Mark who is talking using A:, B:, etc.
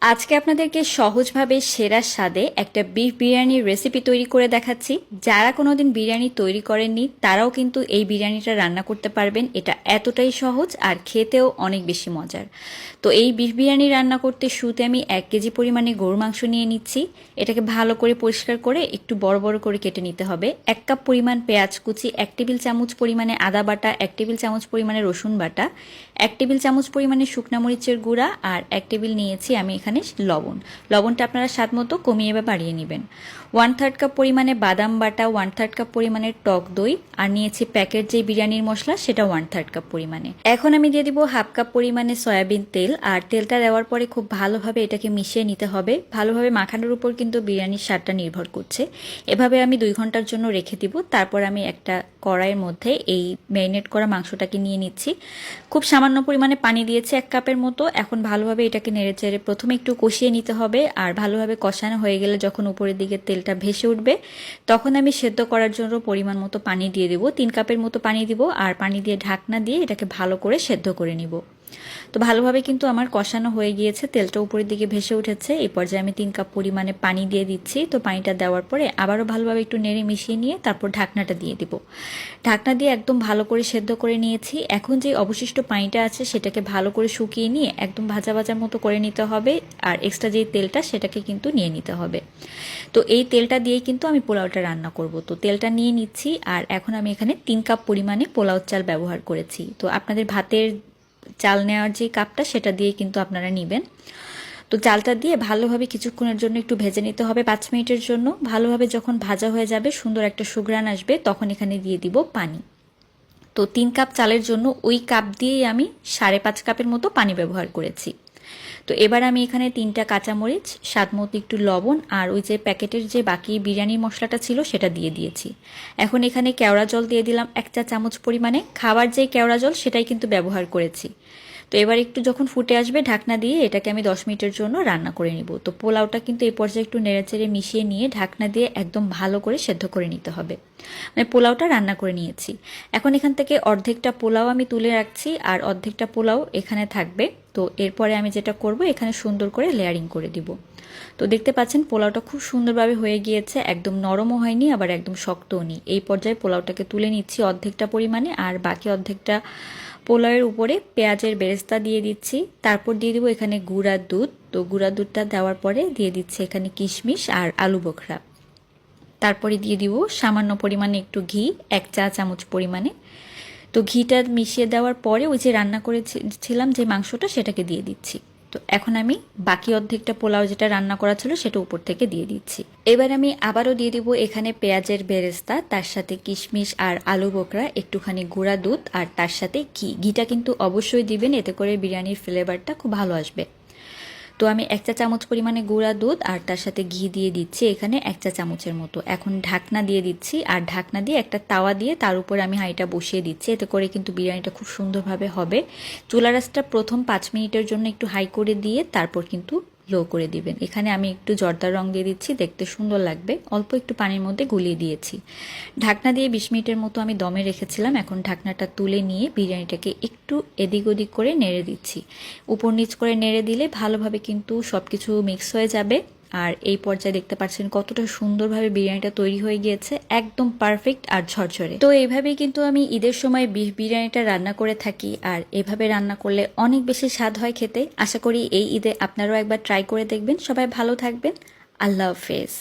A: আজকে আপনাদেরকে সহজভাবে সেরা স্বাদে একটা বিফ বিরিয়ানির রেসিপি তৈরি করে দেখাচ্ছি। যারা কোনোদিন বিরিয়ানি তৈরি করেননি তারাও কিন্তু এই বিরিয়ানিটা রান্না করতে পারবেন। এটা এতটাই সহজ আর খেতেও অনেক বেশি মজার। তো এই বিফ বিরিয়ানি রান্না করতে শুরুতে আমি 1 কেজি পরিমাণে গরুর মাংস নিয়ে নিচ্ছি। এটাকে ভালো করে পরিষ্কার করে একটু বড় বড় করে কেটে নিতে হবে। 1 কাপ পরিমাণ পেঁয়াজ কুচি, 1 টেবিল চামচ পরিমাণে আদা বাটা, 1 টেবিল চামচ পরিমাণে রসুন বাটা, 1 টেবিল চামচ পরিমাণে শুকনা মরিচের গুঁড়া আর 1 টেবিল নিয়েছি আমি এখানে লবণটা আপনারা স্বাদ মতো কমিয়ে বা বাড়িয়ে নেবেন। 1/3 কাপ পরিমাণে বাদাম বাটা, 1/3 কাপ পরিমাণে টক দই আর নিয়েছি প্যাকেট যে বিরিয়ানির মশলা সেটা 1/3 কাপ পরিমাণে। এখন আমি দিয়ে দিব 1/2 কাপ পরিমাণে সয়াবিন তেল। আর তেলটা দেওয়ার পরে খুব ভালোভাবে এটাকে মিশিয়ে নিতে হবে। ভালোভাবে মাখানোর উপর কিন্তু বিরিয়ানির স্বাদটা নির্ভর করছে। এভাবে আমি 2 ঘন্টার জন্য রেখে দিব। তারপর আমি একটা কড়াইয়ের মধ্যে এই ম্যারিনেট করা মাংসটাকে নিয়ে নিচ্ছি। খুব সামান্য পরিমাণে পানি দিয়েছি 1 কাপের মতো। এখন ভালোভাবে এটাকে নেড়েচেড়ে প্রথমে একটু কষিয়ে নিতে হবে। আর ভালোভাবে কষানো হয়ে গেলে যখন উপরের দিকে তেলটা ভেসে উঠবে তখন আমি সেদ্ধ করার জন্য পরিমাণ মতো পানি দিয়ে দেব। 3 কাপের মতো পানি দিব আর পানি দিয়ে ঢাকনা দিয়ে এটাকে ভালো করে সেদ্ধ করে নিব। তো ভালোভাবে কিন্তু আমার কষানো হয়ে গিয়েছে, তেলটা উপরের দিকে ভেসে উঠেছে। এই পর্যায়ে আমি 3 কাপ পরিমাণে পানি দিয়ে দিচ্ছি। তো পানিটা দেওয়ার পরে আবারও ভালোভাবে একটু নেড়ে মিশিয়ে নিয়ে তারপর ঢাকনাটা দিয়ে দিব। ঢাকনা দিয়ে একদম ভালো করে সেদ্ধ করে নিয়েছি। এখন যে অবশিষ্ট পানিটা আছে সেটাকে ভালো করে শুকিয়ে নিয়ে একদম ভাজা ভাজার মতো করে নিতে হবে। আর এক্সট্রা যে তেলটা সেটাকে কিন্তু নিয়ে নিতে হবে। তো এই তেলটা দিয়েই কিন্তু আমি পোলাওটা রান্না করব। তো তেলটা নিয়ে নিচ্ছি আর এখন আমি এখানে 3 কাপ পরিমাণে পোলাও চাল ব্যবহার করেছি। তো আপনাদের ভাতের চাল নেওয়ার যে কাপটা সেটা দিয়ে কিন্তু আপনারা নেবেন। তো চালটা দিয়ে ভালোভাবে কিছুক্ষণের জন্য একটু ভেজে নিতে হবে, 5 মিনিটের জন্য। ভালোভাবে যখন ভাজা হয়ে যাবে, সুন্দর একটা সুঘ্রাণ আসবে, তখন এখানে দিয়ে দিব পানি। তো 3 কাপ চালের জন্য ওই কাপ দিয়েই আমি 5.5 কাপের মতো পানি ব্যবহার করেছি। তো এবার আমি এখানে 3টা কাঁচামরিচ, স্বাদ মতো একটু লবণ আর ওই যে প্যাকেটের যে বাকি বিরিয়ানির মশলাটা ছিল সেটা দিয়ে দিয়েছি। এখন এখানে কেওড়া জল দিয়ে দিলাম 1 চা চামচ পরিমাণে। খাবার যে কেওড়া জল সেটাই কিন্তু ব্যবহার করেছি। তো এবার একটু যখন ফুটে আসবে ঢাকনা দিয়ে এটাকে আমি 10 মিনিটের জন্য রান্না করে নিব। তো পোলাওটা কিন্তু এই পর্যায়ে একটু নেড়েচেড়ে মিশিয়ে নিয়ে ঢাকনা দিয়ে একদম ভালো করে সেদ্ধ করে নিতে হবে। মানে পোলাওটা রান্না করে নিয়েছি। এখন এখান থেকে অর্ধেকটা পোলাও আমি তুলে রাখছি আর অর্ধেকটা পোলাও এখানে থাকবে। তো এরপরে আমি যেটা করব, এখানে সুন্দর করে লেয়ারিং করে দিব। তো দেখতে পাচ্ছেন পোলাওটা খুব সুন্দরভাবে হয়ে গিয়েছে, একদম নরমও হয়নি আবার একদম শক্তও নেই। এই পর্যায়ে পোলাওটাকে তুলে নিচ্ছি অর্ধেকটা পরিমাণে আর বাকি অর্ধেকটা পোলাওয়ের উপরে পেঁয়াজের বেরেস্তা দিয়ে দিচ্ছি। তারপর দিয়ে দিব এখানে গুঁড়া দুধ। তো গুঁড়া দুধটা দেওয়ার পরে দিয়ে দিচ্ছি এখানে কিশমিশ আর আলু বোখরা। তারপরে দিয়ে দিব সামান্য পরিমাণে একটু ঘি, 1 চা চামচ পরিমাণে। তো ঘিটা মিশিয়ে দেওয়ার পরে ওই যে রান্না করেছিলাম যে মাংসটা সেটাকে দিয়ে দিচ্ছি। তো এখন আমি বাকি অর্ধেকটা পোলাও যেটা রান্না করা ছিল সেটা উপর থেকে দিয়ে দিচ্ছি। এবার আমি আবারও দিয়ে দিব এখানে পেঁয়াজের বেরেস্তা, তার সাথে কিশমিশ আর আলু বোখরা, একটুখানি গুঁড়া দুধ আর তার সাথে ঘিটা কিন্তু অবশ্যই দিবেন, এতে করে বিরিয়ানির ফ্লেভারটা খুব ভালো আসবে। তো আমি 1 চা চামচ পরিমাণে গুঁড়া দুধ আর তার সাথে ঘি দিয়ে দিচ্ছি এখানে 1 চা চামচের মতো। এখন ঢাকনা দিয়ে দিচ্ছি আর ঢাকনা দিয়ে একটা তাওয়া দিয়ে তার উপরে আমি হাঁড়িটা বসিয়ে দিচ্ছি। এতে করে কিন্তু বিরিয়ানিটা খুব সুন্দরভাবে হবে। চুলা রাসটা প্রথম 5 মিনিটের জন্য একটু হাই করে দিয়ে তারপর কিন্তু লো করে দিবেন। এখানে আমি একটু জর্দার রং দিয়ে দিচ্ছি, দেখতে সুন্দর লাগবে। অল্প একটু পানির মধ্যে গুলিয়ে দিয়েছি। ঢাকনা দিয়ে 20 মিনিটের মতো আমি দমে রেখেছিলাম। এখন ঢাকনাটা তুলে নিয়ে বিরিয়ানিটাকে একটু এদিক ওদিক করে নেড়ে দিচ্ছি। উপর নিচ করে নেড়ে দিলে ভালোভাবে কিন্তু সব কিছু মিক্স হয়ে যাবে। আর এই পর্যায়ে দেখতে পাচ্ছেন কতটা সুন্দরভাবে বিরিয়ানিটা তৈরি হয়ে গিয়েছে, একদম পারফেক্ট আর ঝরঝরে। তো এইভাবেই কিন্তু আমি ঈদের সময় বিফ বিরিয়ানিটা রান্না করে থাকি আর এভাবে রান্না করলে অনেক বেশি স্বাদ হয় খেতে। আশা করি এই ঈদে আপনারাও একবার ট্রাই করে দেখবেন। সবাই ভালো থাকবেন। আল্লাহ হাফেজ।